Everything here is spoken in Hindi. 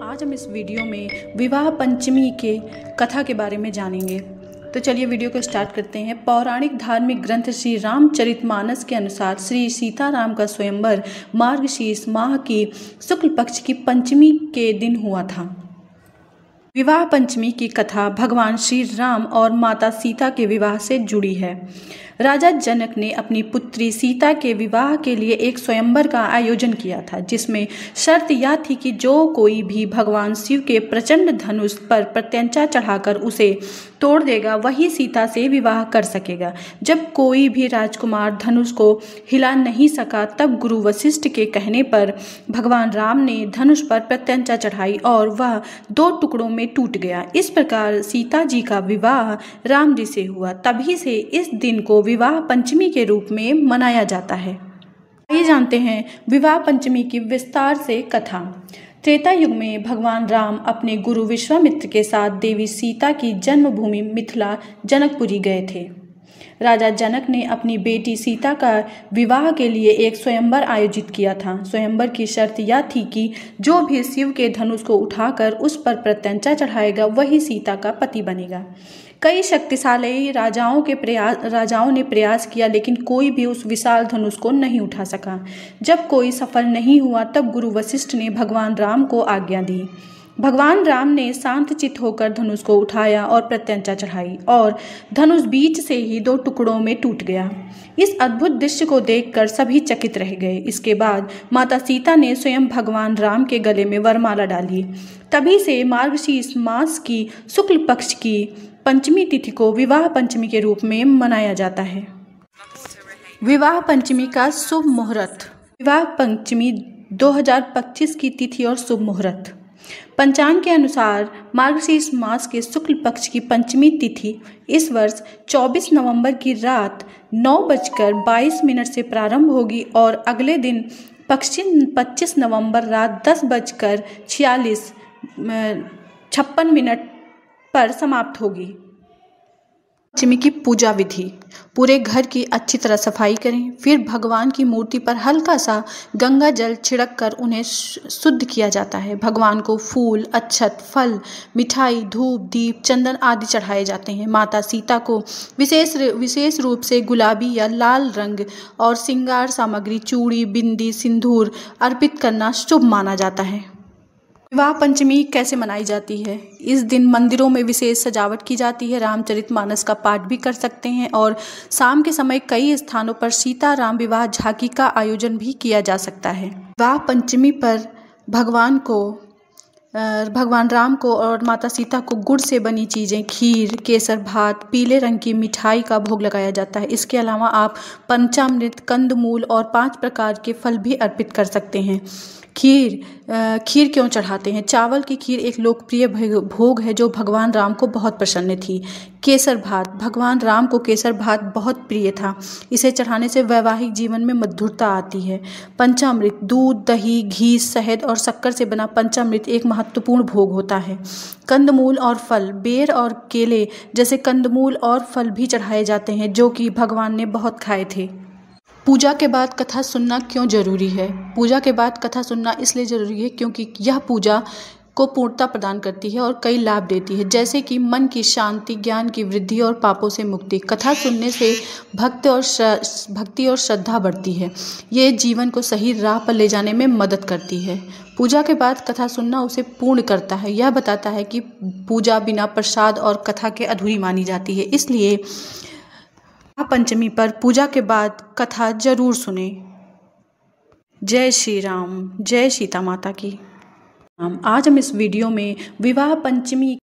आज हम इस वीडियो में विवाह पंचमी के कथा के बारे में जानेंगे। तो चलिए वीडियो को स्टार्ट करते हैं। पौराणिक धार्मिक ग्रंथ श्री रामचरितमानस के अनुसार श्री सीताराम का स्वयंवर मार्गशीर्ष माह की शुक्ल पक्ष की पंचमी के दिन हुआ था। विवाह पंचमी की कथा भगवान श्री राम और माता सीता के विवाह से जुड़ी है। राजा जनक ने अपनी पुत्री सीता के विवाह के लिए एक स्वयंवर का आयोजन किया था, जिसमें शर्त यह थी कि जो कोई भी भगवान शिव के प्रचंड धनुष पर प्रत्यंचा चढ़ाकर उसे तोड़ देगा वही सीता से विवाह कर सकेगा। जब कोई भी राजकुमार धनुष को हिला नहीं सका तब गुरु वशिष्ठ के कहने पर भगवान राम ने धनुष पर प्रत्यंचा चढ़ाई और वह दो टुकड़ों में टूट गया। इस प्रकार सीता जी का विवाह राम जी से हुआ। तभी से इस दिन को विवाह पंचमी के रूप में मनाया जाता है। आइए जानते हैं विवाह पंचमी की विस्तार से कथा। त्रेता युग में भगवान राम अपने गुरु विश्वामित्र के साथ देवी सीता की जन्मभूमि मिथिला जनकपुरी गए थे। राजा जनक ने अपनी बेटी सीता का विवाह के लिए एक स्वयंवर आयोजित किया था। स्वयंवर की शर्त यह थी कि जो भी शिव के धनुष को उठाकर उस पर प्रत्यंचा चढ़ाएगा वही सीता का पति बनेगा। कई शक्तिशाली राजाओं ने प्रयास किया, लेकिन कोई भी उस विशाल धनुष को नहीं उठा सका। जब कोई सफल नहीं हुआ तब गुरु वशिष्ठ ने भगवान राम को आज्ञा दी। भगवान राम ने शांत चित्त होकर धनुष को उठाया और प्रत्यंचा चढ़ाई और धनुष बीच से ही दो टुकड़ों में टूट गया। इस अद्भुत दृश्य को देखकर सभी चकित रह गए। इसके बाद माता सीता ने स्वयं भगवान राम के गले में वरमाला डाली। तभी से मार्गशीर्ष मास की शुक्ल पक्ष की पंचमी तिथि को विवाह पंचमी के रूप में मनाया जाता है। विवाह पंचमी का शुभ मुहूर्त। विवाह पंचमी 2025 की तिथि और शुभ मुहूर्त। पंचांग के अनुसार मार्गशीर्ष मास के शुक्ल पक्ष की पंचमी तिथि इस वर्ष 24 नवंबर की रात 9:22 से प्रारंभ होगी और अगले दिन 25 नवंबर रात 10:56 पर समाप्त होगी। पंचमी की पूजा विधि। पूरे घर की अच्छी तरह सफाई करें, फिर भगवान की मूर्ति पर हल्का सा गंगा जल छिड़क कर उन्हें शुद्ध किया जाता है। भगवान को फूल, अक्षत, फल, मिठाई, धूप, दीप, चंदन आदि चढ़ाए जाते हैं। माता सीता को विशेष रूप से गुलाबी या लाल रंग और श्रृंगार सामग्री, चूड़ी, बिंदी, सिंदूर अर्पित करना शुभ माना जाता है। विवाह पंचमी कैसे मनाई जाती है? इस दिन मंदिरों में विशेष सजावट की जाती है। रामचरितमानस का पाठ भी कर सकते हैं और शाम के समय कई स्थानों पर सीता राम विवाह झांकी का आयोजन भी किया जा सकता है। विवाह पंचमी पर भगवान राम को और माता सीता को गुड़ से बनी चीज़ें, खीर, केसर भात, पीले रंग की मिठाई का भोग लगाया जाता है। इसके अलावा आप पंचामृत, कंदमूल और 5 प्रकार के फल भी अर्पित कर सकते हैं। खीर क्यों चढ़ाते हैं? चावल की खीर एक लोकप्रिय भोग है जो भगवान राम को बहुत पसंद थी। केसर भात। भगवान राम को केसर भात बहुत प्रिय था। इसे चढ़ाने से वैवाहिक जीवन में मधुरता आती है। पंचामृत। दूध, दही, घी, शहद और शक्कर से बना पंचामृत एक महत्वपूर्ण भोग होता है। कंदमूल और फल। बेर और केले जैसे कंदमूल और फल भी चढ़ाए जाते हैं जो कि भगवान ने बहुत खाए थे। पूजा के बाद कथा सुनना क्यों जरूरी है? पूजा के बाद कथा सुनना इसलिए जरूरी है क्योंकि यह पूजा को पूर्णता प्रदान करती है और कई लाभ देती है, जैसे कि मन की शांति, ज्ञान की वृद्धि और पापों से मुक्ति। कथा सुनने से भक्ति और श्रद्धा बढ़ती है। ये जीवन को सही राह पर ले जाने में मदद करती है। पूजा के बाद कथा सुनना उसे पूर्ण करता है। यह बताता है कि पूजा बिना प्रसाद और कथा के अधूरी मानी जाती है। इसलिए पंचमी पर पूजा के बाद कथा जरूर सुने। जय श्री राम, जय सीता माता की। आज हम इस वीडियो में विवाह पंचमी